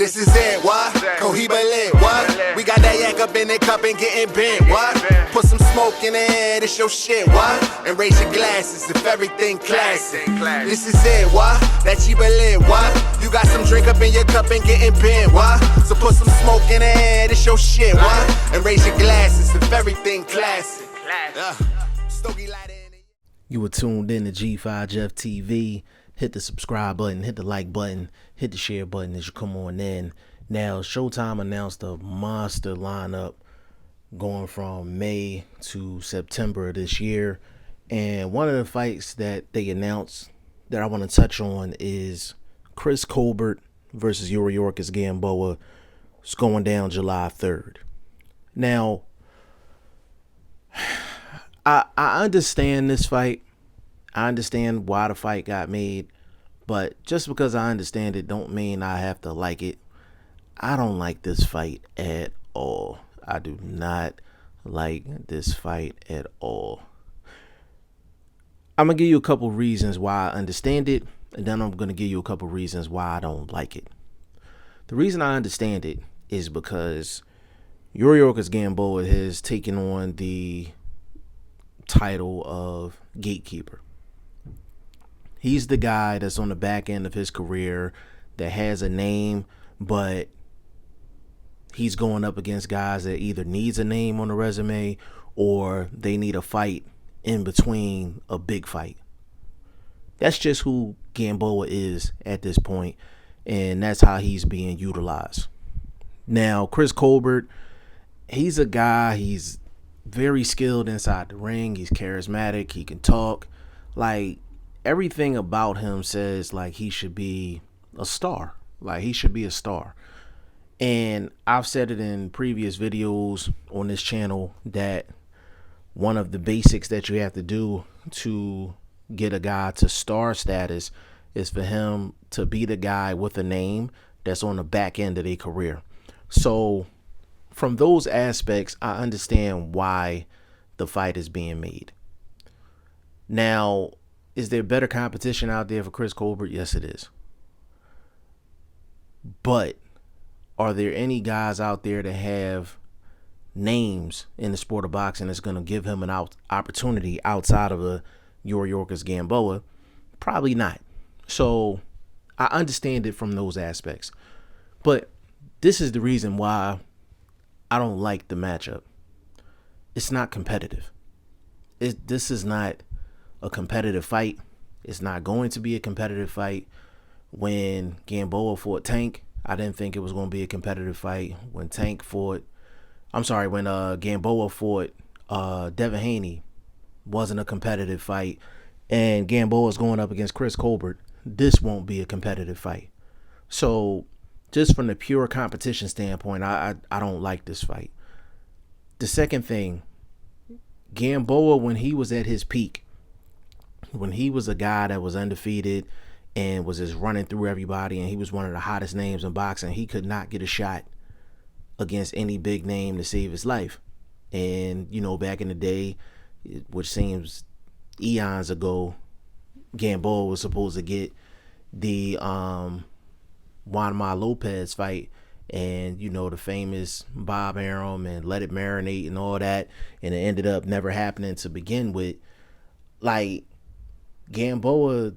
This is it, what? Cohiba lit, what? We got that yak up in the cup and getting bent, what? Put some smoke in the air, this your shit, what? And raise your glasses if everything classic. This is it, what? That Chiba lit, what? You got some drink up in your cup and getting bent, what? So put some smoke in the air, this your shit, what? And raise your glasses if everything classic. Stogie light in it. You were tuned in to G5 Jeff TV. Hit the subscribe button, hit the like button, hit the share button as you come on in. Now, Showtime announced a monster lineup going from May to September of this year. And one of the fights that they announced that I want to touch on is Chris Colbert versus Yuriorkis Gamboa. It's going down July 3rd. Now, I understand this fight. I understand why the fight got made, but just because I understand it don't mean I have to like it. I don't like this fight at all. I do not like this fight at all. I'm going to give you a couple reasons why I understand it, and then I'm going to give you a couple reasons why I don't like it. The reason I understand it is because Yuriorkis Gamboa has taken on the title of gatekeeper. He's the guy that's on the back end of his career that has a name, but he's going up against guys that either needs a name on the resume or they need a fight in between a big fight. That's just who Gamboa is at this point, and that's how he's being utilized. Now, Chris Colbert, he's a guy, he's very skilled inside the ring. He's charismatic. He can talk. Like, everything about him says like he should be a star. Like, he should be a star. And I've said it in previous videos on this channel that one of the basics that you have to do to get a guy to star status is for him to be the guy with a name that's on the back end of their career. So from those aspects, I understand why the fight is being made. Now, is there better competition out there for Chris Colbert? Yes, it is. But are there any guys out there that have names in the sport of boxing that's going to give him an opportunity outside of a Yuriorkis Gamboa? Probably not. So I understand it from those aspects. But this is the reason why I don't like the matchup. It's not competitive. This is not a competitive fight. It's not going to be a competitive fight. When Gamboa fought Tank, I didn't think it was going to be a competitive fight. When Gamboa fought Devin Haney, wasn't a competitive fight. And Gamboa's going up against Chris Colbert. This won't be a competitive fight. So just from the pure competition standpoint, I don't like this fight. The second thing, Gamboa, when he was at his peak, when he was a guy that was undefeated and was just running through everybody, and he was one of the hottest names in boxing, he could not get a shot against any big name to save his life. And, you know, back in the day, which seems eons ago, Gamboa was supposed to get the Juanma Lopez fight, and, you know, the famous Bob Arum and Let It Marinate and all that, and it ended up never happening to begin with. Like, Gamboa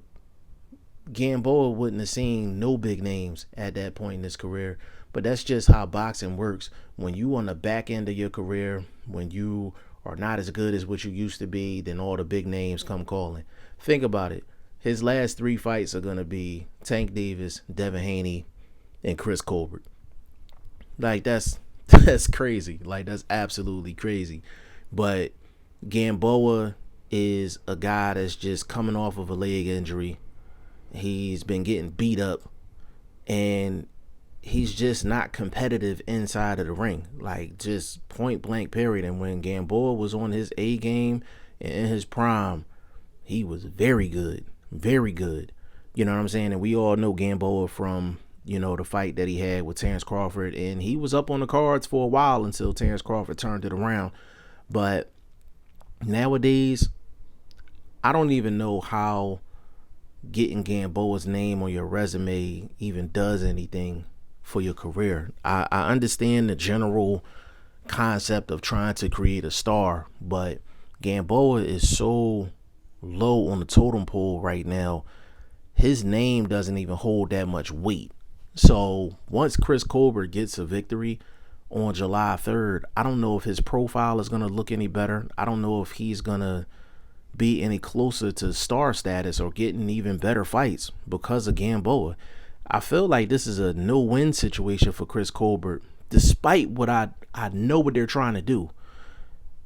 wouldn't have seen no big names at that point in his career. But that's just how boxing works. When you on the back end of your career, when you are not as good as what you used to be, then all the big names come calling. Think about it. His last 3 fights are going to be Tank Davis, Devin Haney, and Chris Colbert. Like, that's crazy. Like, that's absolutely crazy. But Gamboa is a guy that's just coming off of a leg injury. He's been getting beat up, and he's just not competitive inside of the ring, like, just point blank period. And when Gamboa was on his A game and in his prime, he was very good, very good. You know what I'm saying? And we all know Gamboa from, you know, the fight that he had with Terrence Crawford, and he was up on the cards for a while until Terrence Crawford turned it around. But nowadays, I don't even know how getting Gamboa's name on your resume even does anything for your career. I understand the general concept of trying to create a star, but Gamboa is so low on the totem pole right now. His name doesn't even hold that much weight. So once Chris Colbert gets a victory on July 3rd, I don't know if his profile is going to look any better. I don't know if he's going to be any closer to star status or getting even better fights because of Gamboa. I feel like this is a no-win situation for Chris Colbert, despite what I know what they're trying to do.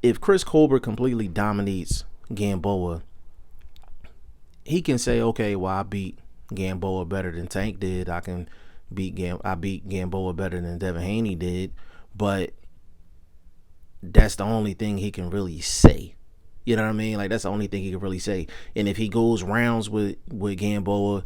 If Chris Colbert completely dominates Gamboa, he can say, okay, well, I beat Gamboa better than Tank did. I beat Gamboa better than Devin Haney did, but that's the only thing he can really say. You know what I mean? Like, that's the only thing he can really say. And if he goes rounds with Gamboa,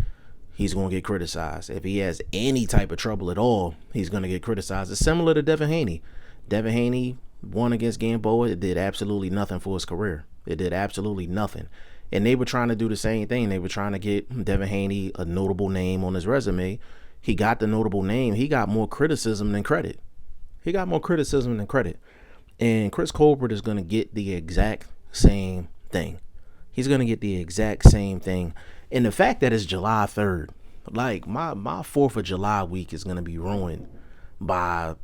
he's going to get criticized. If he has any type of trouble at all, he's going to get criticized. It's similar to Devin Haney. Devin Haney won against Gamboa. It did absolutely nothing for his career. It did absolutely nothing. And they were trying to do the same thing. They were trying to get Devin Haney a notable name on his resume. He got the notable name. He got more criticism than credit. And Chris Colbert is going to get the exact same thing. He's going to get the exact same thing. And the fact that it's July 3rd, like my 4th of July week is going to be ruined by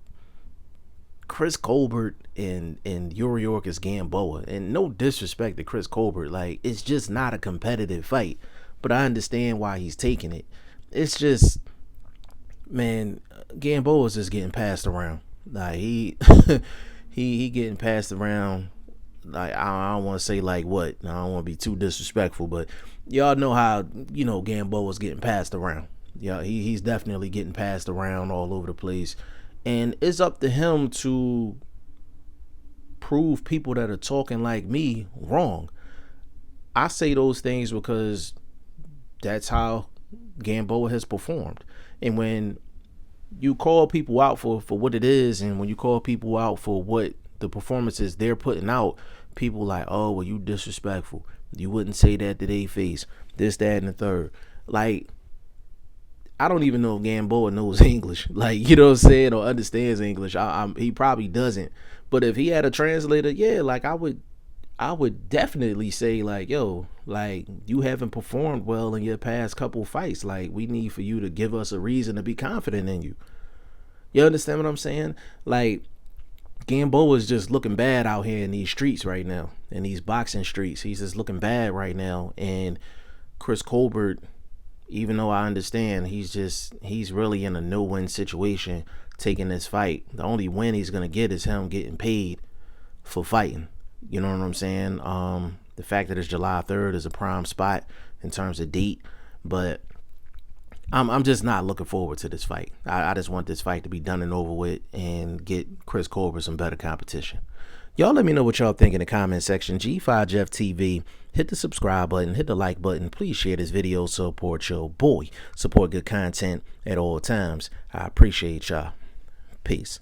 Chris Colbert and Yuriorkis Gamboa. And no disrespect to Chris Colbert, like, it's just not a competitive fight. But I understand why he's taking it. It's just, man, Gamboa is just getting passed around. Like, he getting passed around. Like, I don't want to say like what. I don't want to be too disrespectful, but y'all know how, Gamboa's getting passed around. Yeah, he's definitely getting passed around all over the place. And it's up to him to prove people that are talking like me wrong. I say those things because that's how Gamboa has performed. And when you call people out for what it is, and when you call people out for what the performances they're putting out, people like, oh, well, you disrespectful. You wouldn't say that to their face. This, that, and the third. Like, I don't even know if Gamboa knows English, like, you know what I'm saying, or understands English. He probably doesn't. But if he had a translator, yeah, like, I would definitely say, like, yo, like, you haven't performed well in your past couple fights. Like, we need for you to give us a reason to be confident in you. You understand what I'm saying? Like, Gamboa is just looking bad out here in these streets right now, in these boxing streets. He's just looking bad right now. And Chris Colbert, even though I understand he's really in a no-win situation taking this fight. The only win he's going to get is him getting paid for fighting. You know what I'm saying? The fact that it's July 3rd is a prime spot in terms of date, but I'm just not looking forward to this fight. I just want this fight to be done and over with and get Chris Colbert some better competition. Y'all let me know what y'all think in the comment section. G5 Jeff TV. Hit the subscribe button. Hit the like button. Please share this video. Support your boy. Support good content at all times. I appreciate y'all. Peace.